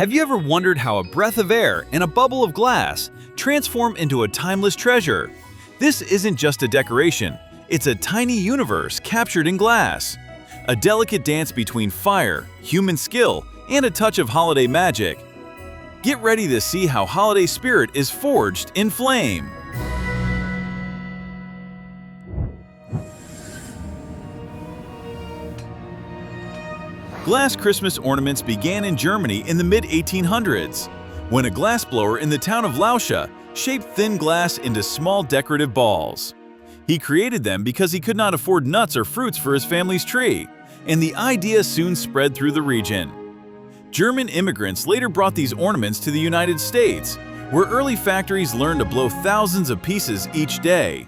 Have you ever wondered how a breath of air and a bubble of glass transform into a timeless treasure? This isn't just a decoration, it's a tiny universe captured in glass. A delicate dance between fire, human skill, and a touch of holiday magic. Get ready to see how holiday spirit is forged in flame. Glass Christmas ornaments began in Germany in the mid-1800s, when a glassblower in the town of Lauscha shaped thin glass into small decorative balls. He created them because he could not afford nuts or fruits for his family's tree, and the idea soon spread through the region. German immigrants later brought these ornaments to the United States, where early factories learned to blow thousands of pieces each day.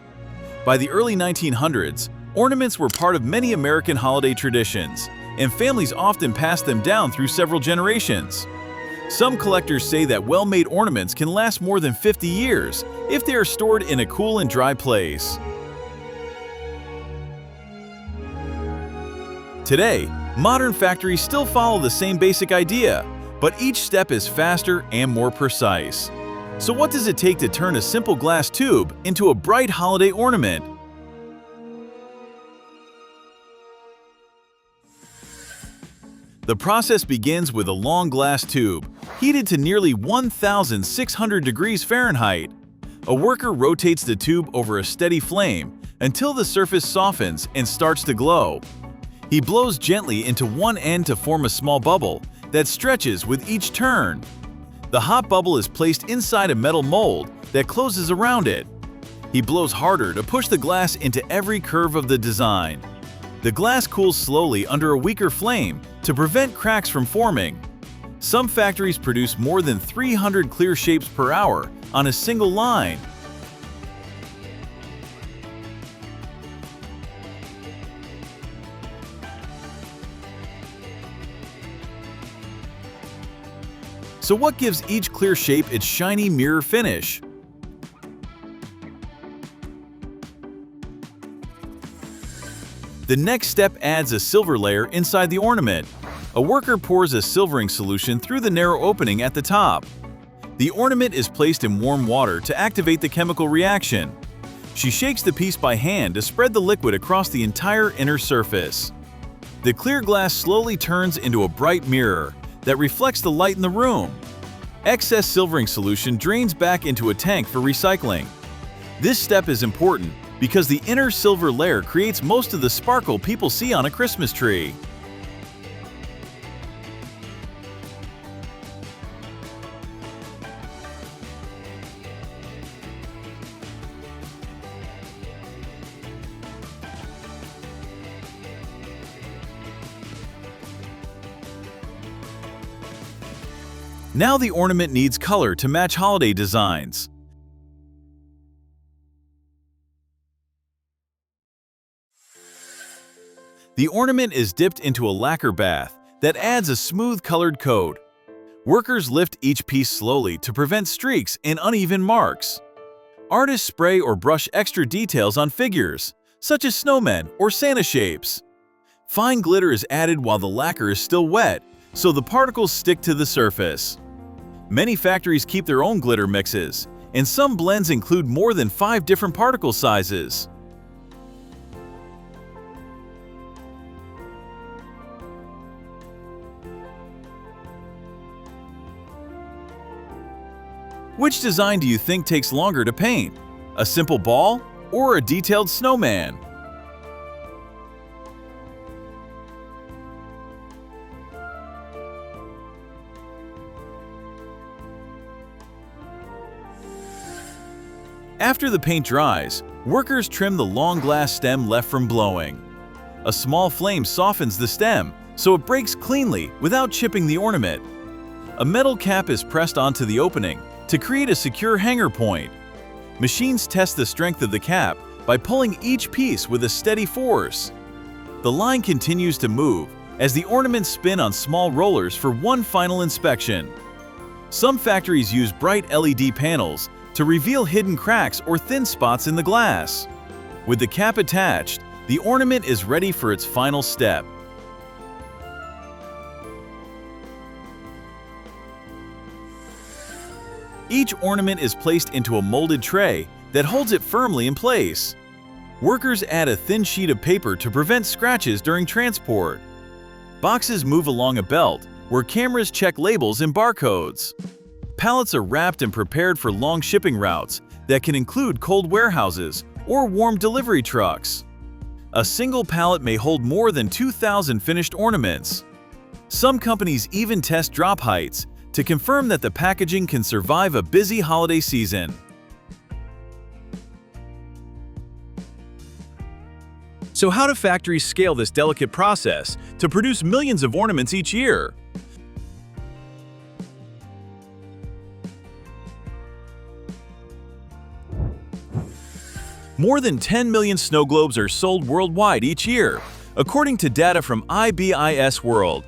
By the early 1900s, ornaments were part of many American holiday traditions, and families often passed them down through several generations. Some collectors say that well-made ornaments can last more than 50 years if they are stored in a cool and dry place. Today, modern factories still follow the same basic idea, but each step is faster and more precise. So what does it take to turn a simple glass tube into a bright holiday ornament? The process begins with a long glass tube, heated to nearly 1,600 degrees Fahrenheit. A worker rotates the tube over a steady flame until the surface softens and starts to glow. He blows gently into one end to form a small bubble that stretches with each turn. The hot bubble is placed inside a metal mold that closes around it. He blows harder to push the glass into every curve of the design. The glass cools slowly under a weaker flame to prevent cracks from forming. Some factories produce more than 300 clear shapes per hour on a single line. So what gives each clear shape its shiny mirror finish? The next step adds a silver layer inside the ornament. A worker pours a silvering solution through the narrow opening at the top. The ornament is placed in warm water to activate the chemical reaction. She shakes the piece by hand to spread the liquid across the entire inner surface. The clear glass slowly turns into a bright mirror that reflects the light in the room. Excess silvering solution drains back into a tank for recycling. This step is important because the inner silver layer creates most of the sparkle people see on a Christmas tree. Now the ornament needs color to match holiday designs. The ornament is dipped into a lacquer bath that adds a smooth-colored coat. Workers lift each piece slowly to prevent streaks and uneven marks. Artists spray or brush extra details on figures, such as snowmen or Santa shapes. Fine glitter is added while the lacquer is still wet, so the particles stick to the surface. Many factories keep their own glitter mixes, and some blends include more than 5 different particle sizes. Which design do you think takes longer to paint? A simple ball or a detailed snowman? After the paint dries, workers trim the long glass stem left from blowing. A small flame softens the stem, so it breaks cleanly without chipping the ornament. A metal cap is pressed onto the opening to create a secure hanger point. Machines test the strength of the cap by pulling each piece with a steady force. The line continues to move as the ornaments spin on small rollers for one final inspection. Some factories use bright LED panels to reveal hidden cracks or thin spots in the glass. With the cap attached, the ornament is ready for its final step. Each ornament is placed into a molded tray that holds it firmly in place. Workers add a thin sheet of paper to prevent scratches during transport. Boxes move along a belt where cameras check labels and barcodes. Pallets are wrapped and prepared for long shipping routes that can include cold warehouses or warm delivery trucks. A single pallet may hold more than 2,000 finished ornaments. Some companies even test drop heights to confirm that the packaging can survive a busy holiday season. So how do factories scale this delicate process to produce millions of ornaments each year? More than 10 million snow globes are sold worldwide each year, according to data from IBIS World.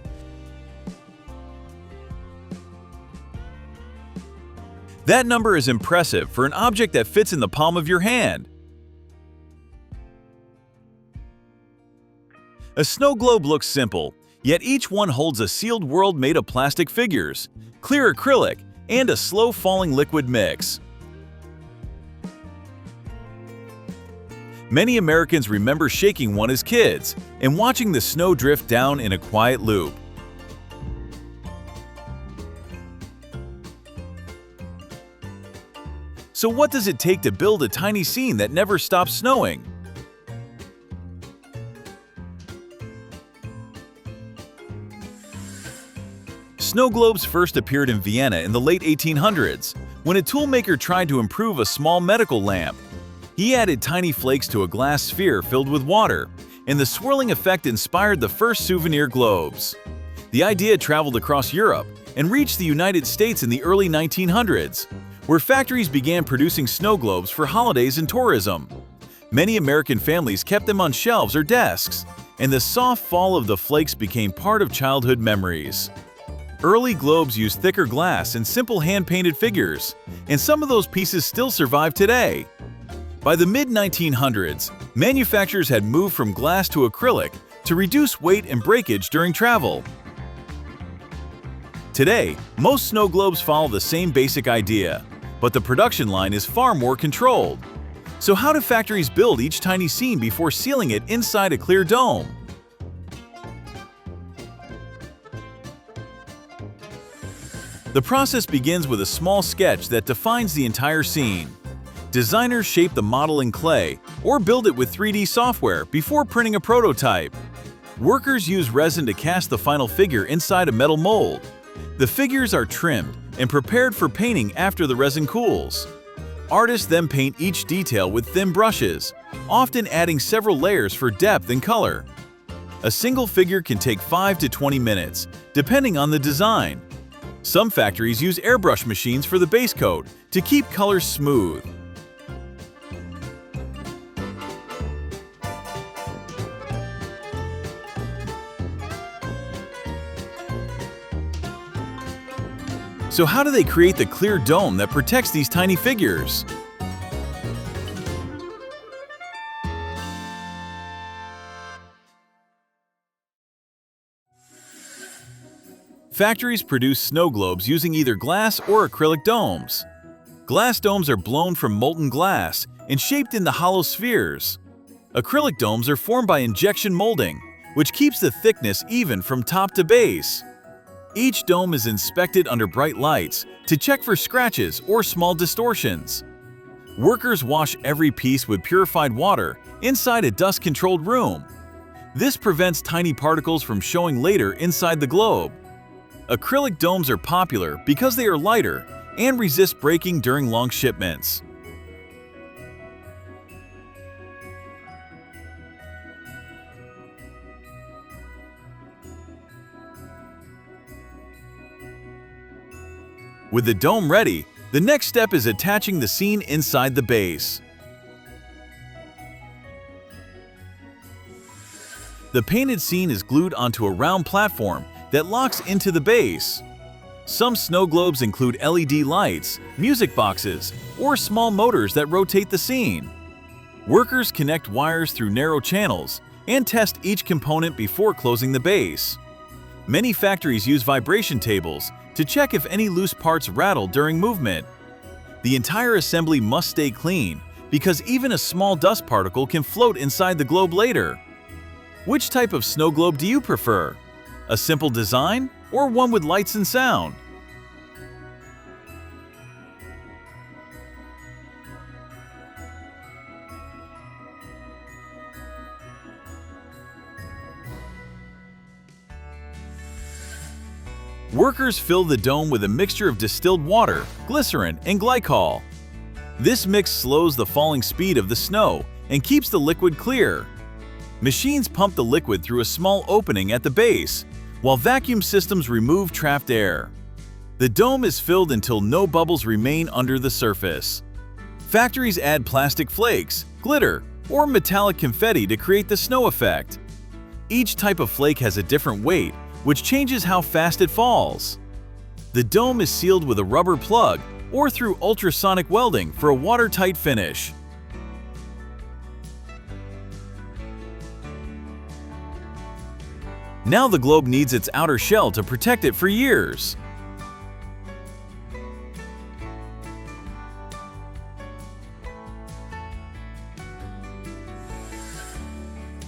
That number is impressive for an object that fits in the palm of your hand. A snow globe looks simple, yet each one holds a sealed world made of plastic figures, clear acrylic, and a slow-falling liquid mix. Many Americans remember shaking one as kids and watching the snow drift down in a quiet loop. So what does it take to build a tiny scene that never stops snowing? Snow globes first appeared in Vienna in the late 1800s, when a toolmaker tried to improve a small medical lamp. He added tiny flakes to a glass sphere filled with water, and the swirling effect inspired the first souvenir globes. The idea traveled across Europe and reached the United States in the early 1900s, where factories began producing snow globes for holidays and tourism. Many American families kept them on shelves or desks, and the soft fall of the flakes became part of childhood memories. Early globes used thicker glass and simple hand-painted figures, and some of those pieces still survive today. By the mid-1900s, manufacturers had moved from glass to acrylic to reduce weight and breakage during travel. Today, most snow globes follow the same basic idea, but the production line is far more controlled. So how do factories build each tiny scene before sealing it inside a clear dome? The process begins with a small sketch that defines the entire scene. Designers shape the model in clay or build it with 3D software before printing a prototype. Workers use resin to cast the final figure inside a metal mold. The figures are trimmed and prepared for painting after the resin cools. Artists then paint each detail with thin brushes, often adding several layers for depth and color. A single figure can take 5 to 20 minutes, depending on the design. Some factories use airbrush machines for the base coat to keep colors smooth. So how do they create the clear dome that protects these tiny figures? Factories produce snow globes using either glass or acrylic domes. Glass domes are blown from molten glass and shaped into hollow spheres. Acrylic domes are formed by injection molding, which keeps the thickness even from top to base. Each dome is inspected under bright lights to check for scratches or small distortions. Workers wash every piece with purified water inside a dust-controlled room. This prevents tiny particles from showing later inside the globe. Acrylic domes are popular because they are lighter and resist breaking during long shipments. With the dome ready, the next step is attaching the scene inside the base. The painted scene is glued onto a round platform that locks into the base. Some snow globes include LED lights, music boxes, or small motors that rotate the scene. Workers connect wires through narrow channels and test each component before closing the base. Many factories use vibration tables to check if any loose parts rattle during movement. The entire assembly must stay clean because even a small dust particle can float inside the globe later. Which type of snow globe do you prefer? A simple design or one with lights and sound? Workers fill the dome with a mixture of distilled water, glycerin, and glycol. This mix slows the falling speed of the snow and keeps the liquid clear. Machines pump the liquid through a small opening at the base, while vacuum systems remove trapped air. The dome is filled until no bubbles remain under the surface. Factories add plastic flakes, glitter, or metallic confetti to create the snow effect. Each type of flake has a different weight, which changes how fast it falls. The dome is sealed with a rubber plug or through ultrasonic welding for a watertight finish. Now the globe needs its outer shell to protect it for years.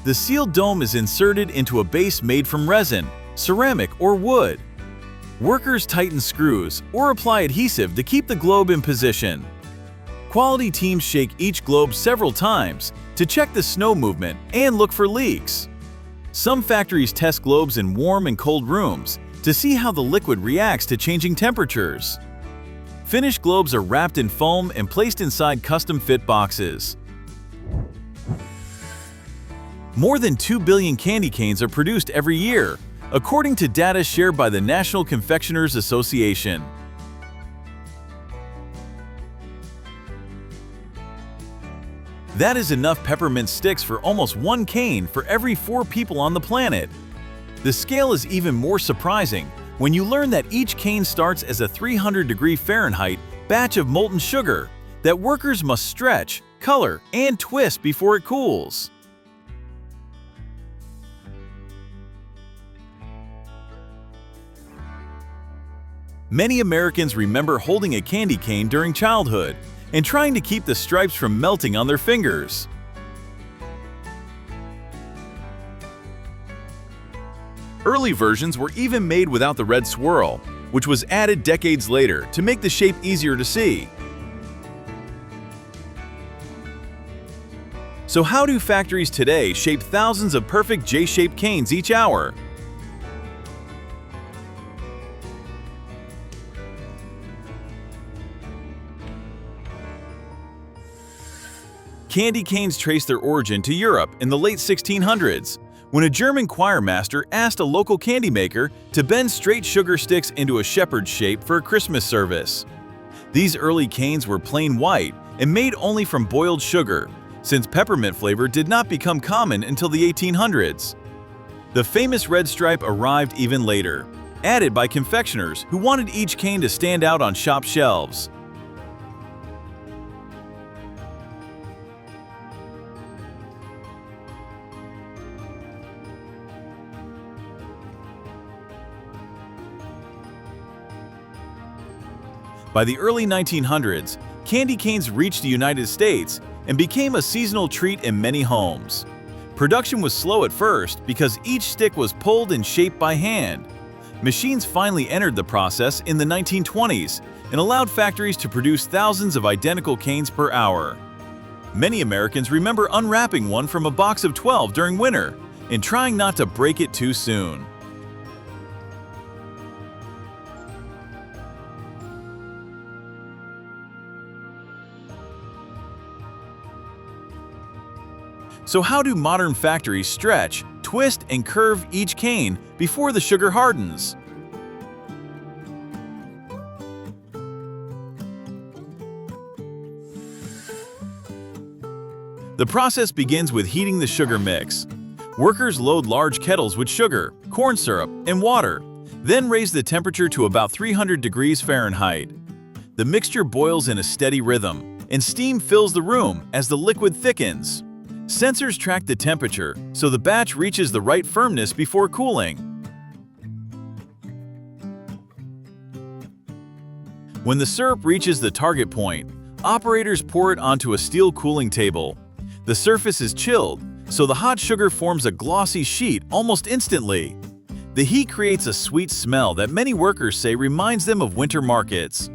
The sealed dome is inserted into a base made from resin, ceramic, or wood. Workers tighten screws or apply adhesive to keep the globe in position. Quality teams shake each globe several times to check the snow movement and look for leaks. Some factories test globes in warm and cold rooms to see how the liquid reacts to changing temperatures. Finished globes are wrapped in foam and placed inside custom-fit boxes. More than 2 billion candy canes are produced every year, according to data shared by the National Confectioners Association. That is enough peppermint sticks for almost 1 cane for every 4 people on the planet. The scale is even more surprising when you learn that each cane starts as a 300-degree Fahrenheit batch of molten sugar that workers must stretch, color, and twist before it cools. Many Americans remember holding a candy cane during childhood and trying to keep the stripes from melting on their fingers. Early versions were even made without the red swirl, which was added decades later to make the shape easier to see. So how do factories today shape thousands of perfect J-shaped canes each hour? Candy canes trace their origin to Europe in the late 1600s, when a German choir master asked a local candy maker to bend straight sugar sticks into a shepherd's shape for a Christmas service. These early canes were plain white and made only from boiled sugar, since peppermint flavor did not become common until the 1800s. The famous red stripe arrived even later, added by confectioners who wanted each cane to stand out on shop shelves. By the early 1900s, candy canes reached the United States and became a seasonal treat in many homes. Production was slow at first because each stick was pulled and shaped by hand. Machines finally entered the process in the 1920s and allowed factories to produce thousands of identical canes per hour. Many Americans remember unwrapping one from a box of 12 during winter and trying not to break it too soon. So how do modern factories stretch, twist, and curve each cane before the sugar hardens? The process begins with heating the sugar mix. Workers load large kettles with sugar, corn syrup, and water, then raise the temperature to about 300 degrees Fahrenheit. The mixture boils in a steady rhythm, and steam fills the room as the liquid thickens. Sensors track the temperature, so the batch reaches the right firmness before cooling. When the syrup reaches the target point, operators pour it onto a steel cooling table. The surface is chilled, so the hot sugar forms a glossy sheet almost instantly. The heat creates a sweet smell that many workers say reminds them of winter markets.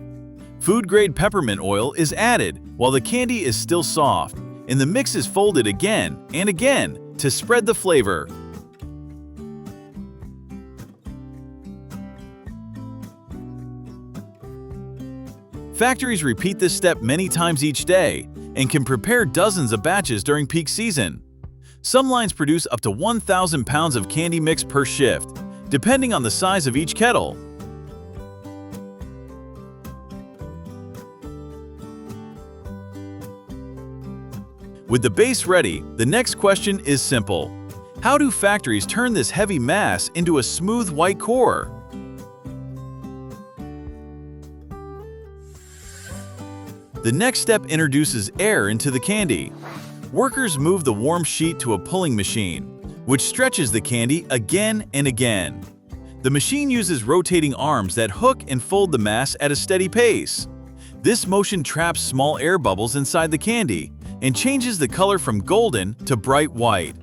Food-grade peppermint oil is added while the candy is still soft, and the mix is folded again and again to spread the flavor. Factories repeat this step many times each day and can prepare dozens of batches during peak season. Some lines produce up to 1,000 pounds of candy mix per shift, depending on the size of each kettle. With the base ready, the next question is simple. How do factories turn this heavy mass into a smooth white core? The next step introduces air into the candy. Workers move the warm sheet to a pulling machine, which stretches the candy again and again. The machine uses rotating arms that hook and fold the mass at a steady pace. This motion traps small air bubbles inside the candy and changes the color from golden to bright white.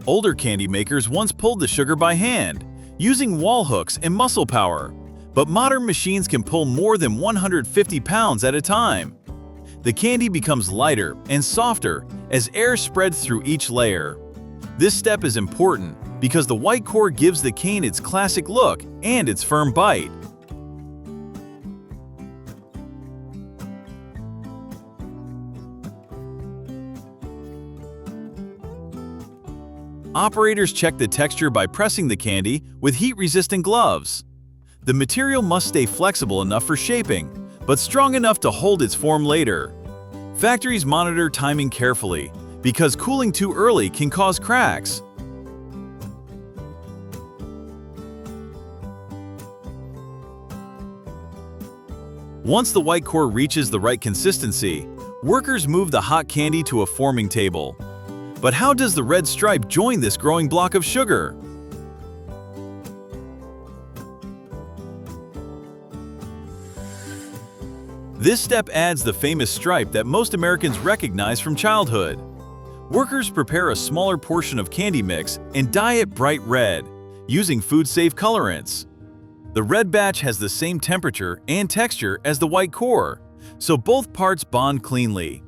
Older candy makers once pulled the sugar by hand, using wall hooks and muscle power, but modern machines can pull more than 150 pounds at a time. The candy becomes lighter and softer as air spreads through each layer. This step is important because the white core gives the cane its classic look and its firm bite. Operators check the texture by pressing the candy with heat-resistant gloves. The material must stay flexible enough for shaping, but strong enough to hold its form later. Factories monitor timing carefully because cooling too early can cause cracks. Once the white core reaches the right consistency, workers move the hot candy to a forming table. But how does the red stripe join this growing block of sugar? This step adds the famous stripe that most Americans recognize from childhood. Workers prepare a smaller portion of candy mix and dye it bright red, using food-safe colorants. The red batch has the same temperature and texture as the white core, so both parts bond cleanly.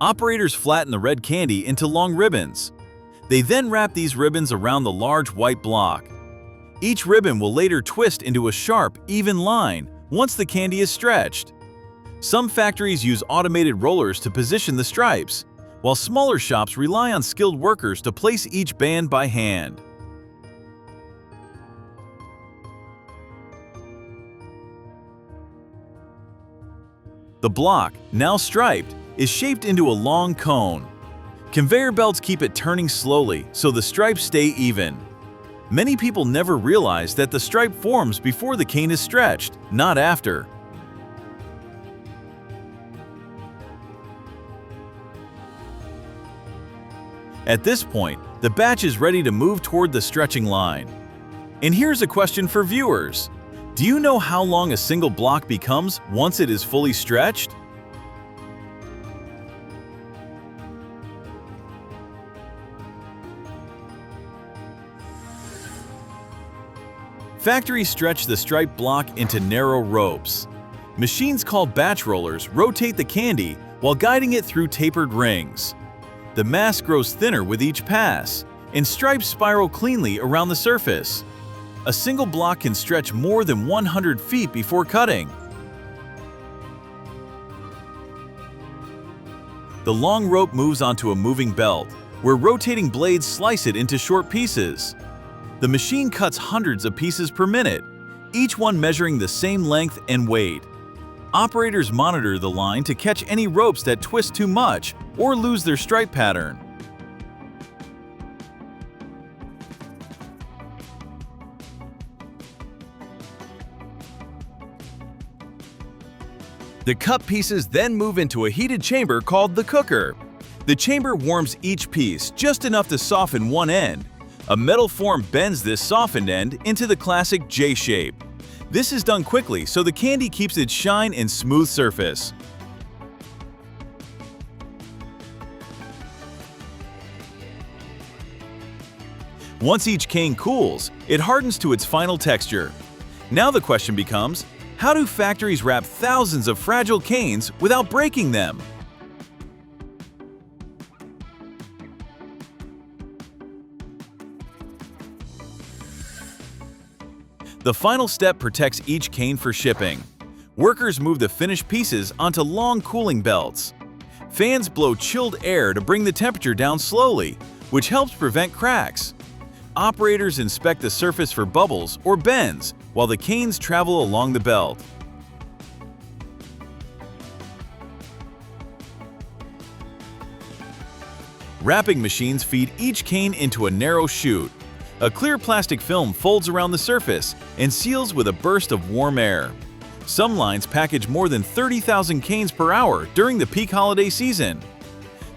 Operators flatten the red candy into long ribbons. They then wrap these ribbons around the large white block. Each ribbon will later twist into a sharp, even line once the candy is stretched. Some factories use automated rollers to position the stripes, while smaller shops rely on skilled workers to place each band by hand. The block, now striped, is shaped into a long cone. Conveyor belts keep it turning slowly so the stripes stay even. Many people never realize that the stripe forms before the cane is stretched, not after. At this point, the batch is ready to move toward the stretching line. And here's a question for viewers. Do you know how long a single block becomes once it is fully stretched? Factories stretch the striped block into narrow ropes. Machines called batch rollers rotate the candy while guiding it through tapered rings. The mass grows thinner with each pass, and stripes spiral cleanly around the surface. A single block can stretch more than 100 feet before cutting. The long rope moves onto a moving belt, where rotating blades slice it into short pieces. The machine cuts hundreds of pieces per minute, each one measuring the same length and weight. Operators monitor the line to catch any ropes that twist too much or lose their stripe pattern. The cut pieces then move into a heated chamber called the cooker. The chamber warms each piece just enough to soften one end. A metal form bends this softened end into the classic J shape. This is done quickly so the candy keeps its shine and smooth surface. Once each cane cools, it hardens to its final texture. Now the question becomes, how do factories wrap thousands of fragile canes without breaking them? The final step protects each cane for shipping. Workers move the finished pieces onto long cooling belts. Fans blow chilled air to bring the temperature down slowly, which helps prevent cracks. Operators inspect the surface for bubbles or bends while the canes travel along the belt. Wrapping machines feed each cane into a narrow chute. A clear plastic film folds around the surface and seals with a burst of warm air. Some lines package more than 30,000 canes per hour during the peak holiday season.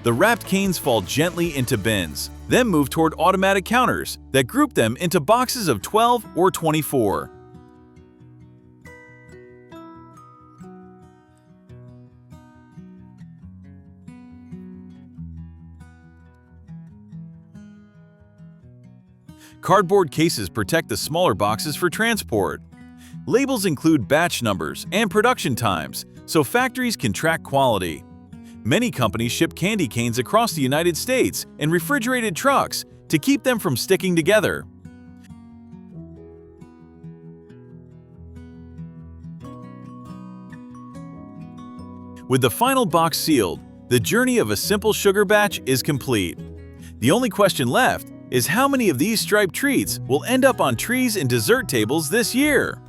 The wrapped canes fall gently into bins, then move toward automatic counters that group them into boxes of 12 or 24. Cardboard cases protect the smaller boxes for transport. Labels include batch numbers and production times, so factories can track quality. Many companies ship candy canes across the United States in refrigerated trucks to keep them from sticking together. With the final box sealed, the journey of a simple sugar batch is complete. The only question left is how many of these striped treats will end up on trees and dessert tables this year?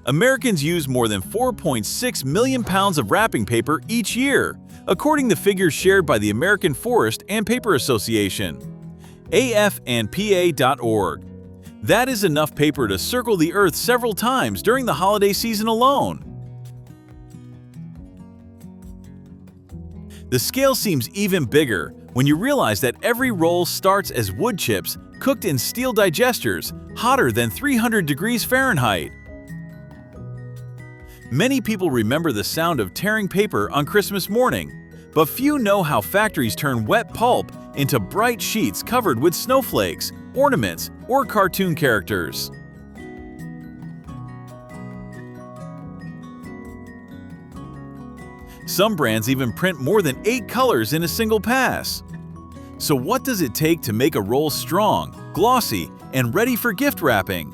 Americans use more than 4.6 million pounds of wrapping paper each year, according to figures shared by the American Forest and Paper Association, afandpa.org. That is enough paper to circle the Earth several times during the holiday season alone. The scale seems even bigger when you realize that every roll starts as wood chips cooked in steel digesters hotter than 300 degrees Fahrenheit. Many people remember the sound of tearing paper on Christmas morning, but few know how factories turn wet pulp into bright sheets covered with snowflakes, ornaments, or cartoon characters. Some brands even print more than 8 colors in a single pass. So what does it take to make a roll strong, glossy, and ready for gift wrapping?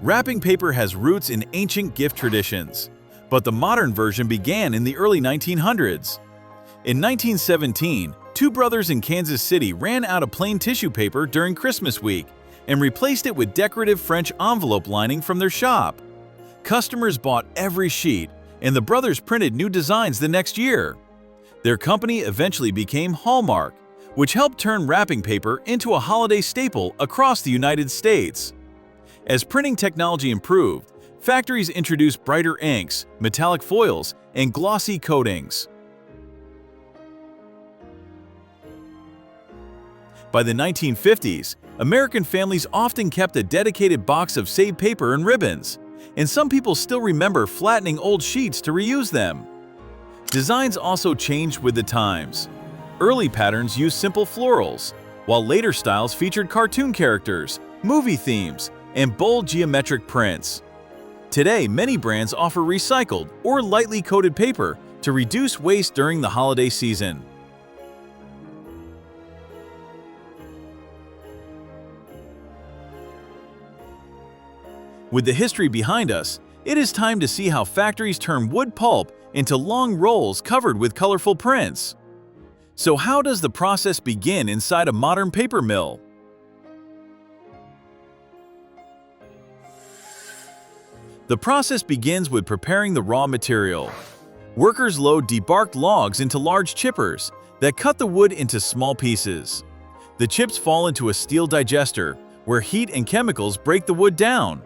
Wrapping paper has roots in ancient gift traditions, but the modern version began in the early 1900s. In 1917, 2 brothers in Kansas City ran out of plain tissue paper during Christmas week and replaced it with decorative French envelope lining from their shop. Customers bought every sheet, and the brothers printed new designs the next year. Their company eventually became Hallmark, which helped turn wrapping paper into a holiday staple across the United States. As printing technology improved, factories introduced brighter inks, metallic foils, and glossy coatings. By the 1950s, American families often kept a dedicated box of saved paper and ribbons, and some people still remember flattening old sheets to reuse them. Designs also changed with the times. Early patterns used simple florals, while later styles featured cartoon characters, movie themes, and bold geometric prints. Today, many brands offer recycled or lightly coated paper to reduce waste during the holiday season. With the history behind us, it is time to see how factories turn wood pulp into long rolls covered with colorful prints. So how does the process begin inside a modern paper mill? The process begins with preparing the raw material. Workers load debarked logs into large chippers that cut the wood into small pieces. The chips fall into a steel digester, where heat and chemicals break the wood down.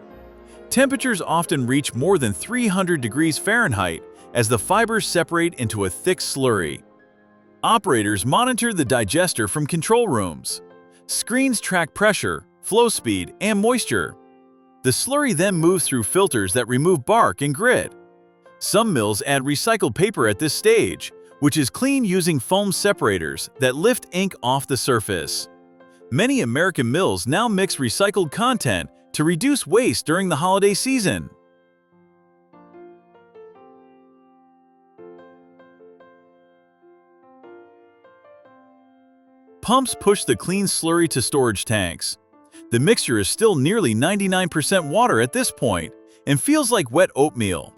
Temperatures often reach more than 300 degrees Fahrenheit as the fibers separate into a thick slurry. Operators monitor the digester from control rooms. Screens track pressure, flow speed, and moisture. The slurry then moves through filters that remove bark and grit. Some mills add recycled paper at this stage, which is cleaned using foam separators that lift ink off the surface. Many American mills now mix recycled content to reduce waste during the holiday season. Pumps push the clean slurry to storage tanks. The mixture is still nearly 99% water at this point and feels like wet oatmeal.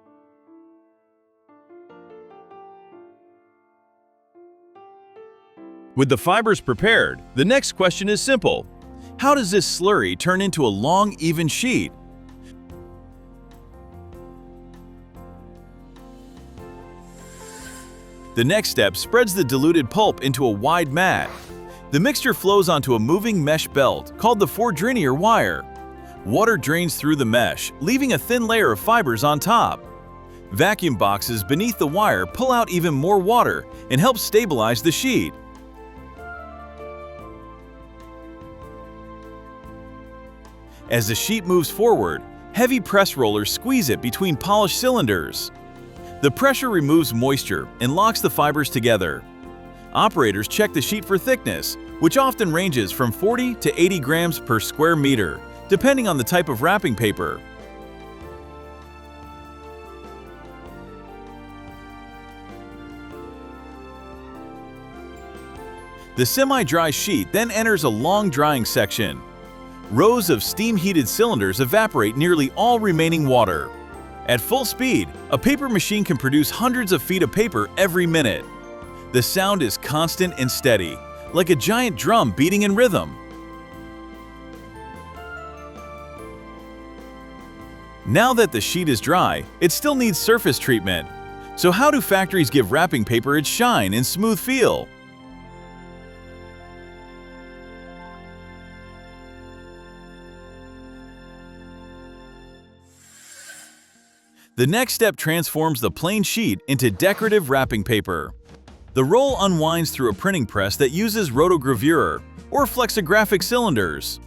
With the fibers prepared, the next question is simple. How does this slurry turn into a long, even sheet? The next step spreads the diluted pulp into a wide mat. The mixture flows onto a moving mesh belt called the fourdrinier wire. Water drains through the mesh, leaving a thin layer of fibers on top. Vacuum boxes beneath the wire pull out even more water and help stabilize the sheet. As the sheet moves forward, heavy press rollers squeeze it between polished cylinders. The pressure removes moisture and locks the fibers together. Operators check the sheet for thickness, which often ranges from 40 to 80 grams per square meter, depending on the type of wrapping paper. The semi-dry sheet then enters a long drying section. Rows of steam-heated cylinders evaporate nearly all remaining water. At full speed, a paper machine can produce hundreds of feet of paper every minute. The sound is constant and steady, like a giant drum beating in rhythm. Now that the sheet is dry, it still needs surface treatment. So how do factories give wrapping paper its shine and smooth feel? The next step transforms the plain sheet into decorative wrapping paper. The roll unwinds through a printing press that uses rotogravure or flexographic cylinders.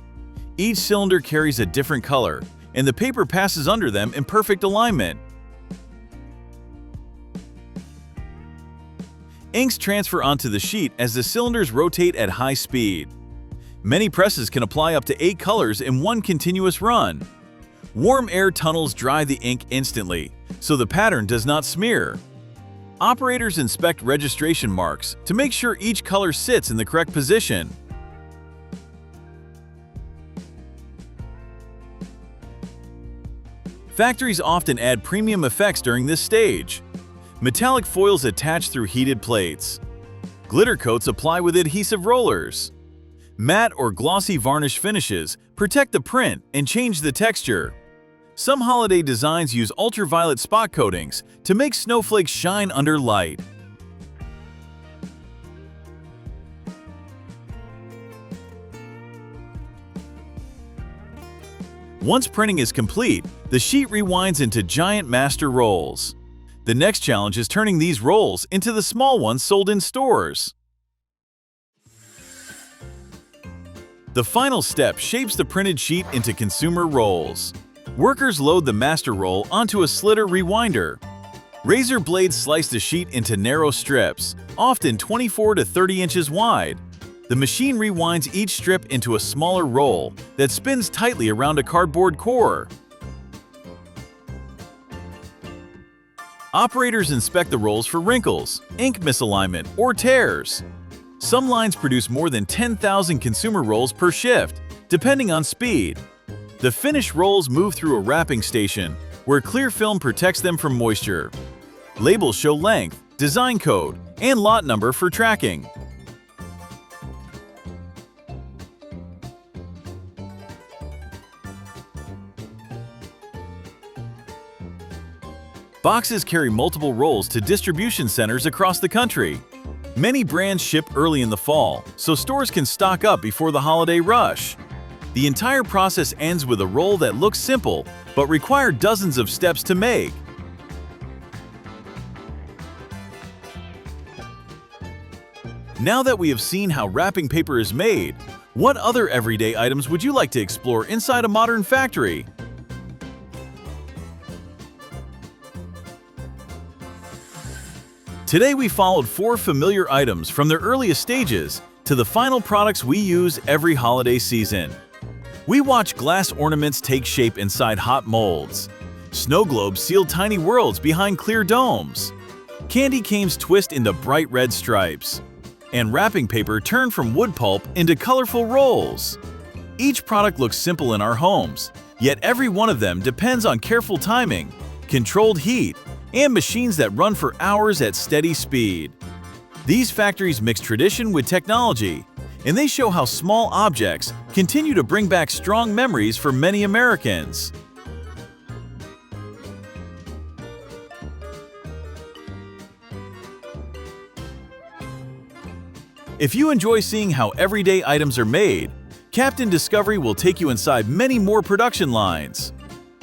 Each cylinder carries a different color, and the paper passes under them in perfect alignment. Inks transfer onto the sheet as the cylinders rotate at high speed. Many presses can apply up to 8 colors in one continuous run. Warm air tunnels dry the ink instantly, so the pattern does not smear. Operators inspect registration marks to make sure each color sits in the correct position. Factories often add premium effects during this stage. Metallic foils attach through heated plates. Glitter coats apply with adhesive rollers. Matte or glossy varnish finishes protect the print and change the texture. Some holiday designs use ultraviolet spot coatings to make snowflakes shine under light. Once printing is complete, the sheet rewinds into giant master rolls. The next challenge is turning these rolls into the small ones sold in stores. The final step shapes the printed sheet into consumer rolls. Workers load the master roll onto a slitter rewinder. Razor blades slice the sheet into narrow strips, often 24 to 30 inches wide. The machine rewinds each strip into a smaller roll that spins tightly around a cardboard core. Operators inspect the rolls for wrinkles, ink misalignment, or tears. Some lines produce more than 10,000 consumer rolls per shift, depending on speed. The finished rolls move through a wrapping station, where clear film protects them from moisture. Labels show length, design code, and lot number for tracking. Boxes carry multiple rolls to distribution centers across the country. Many brands ship early in the fall, so stores can stock up before the holiday rush. The entire process ends with a roll that looks simple, but requires dozens of steps to make. Now that we have seen how wrapping paper is made, what other everyday items would you like to explore inside a modern factory? Today we followed 4 familiar items from their earliest stages to the final products we use every holiday season. We watch glass ornaments take shape inside hot molds. Snow globes seal tiny worlds behind clear domes. Candy canes twist into bright red stripes. And wrapping paper turn from wood pulp into colorful rolls. Each product looks simple in our homes, yet every one of them depends on careful timing, controlled heat, and machines that run for hours at steady speed. These factories mix tradition with technology, and they show how small objects continue to bring back strong memories for many Americans. If you enjoy seeing how everyday items are made, Captain Discovery will take you inside many more production lines.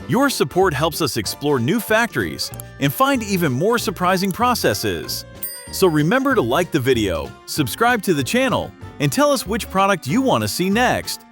Your support helps us explore new factories and find even more surprising processes. So remember to like the video, subscribe to the channel, and tell us which product you want to see next.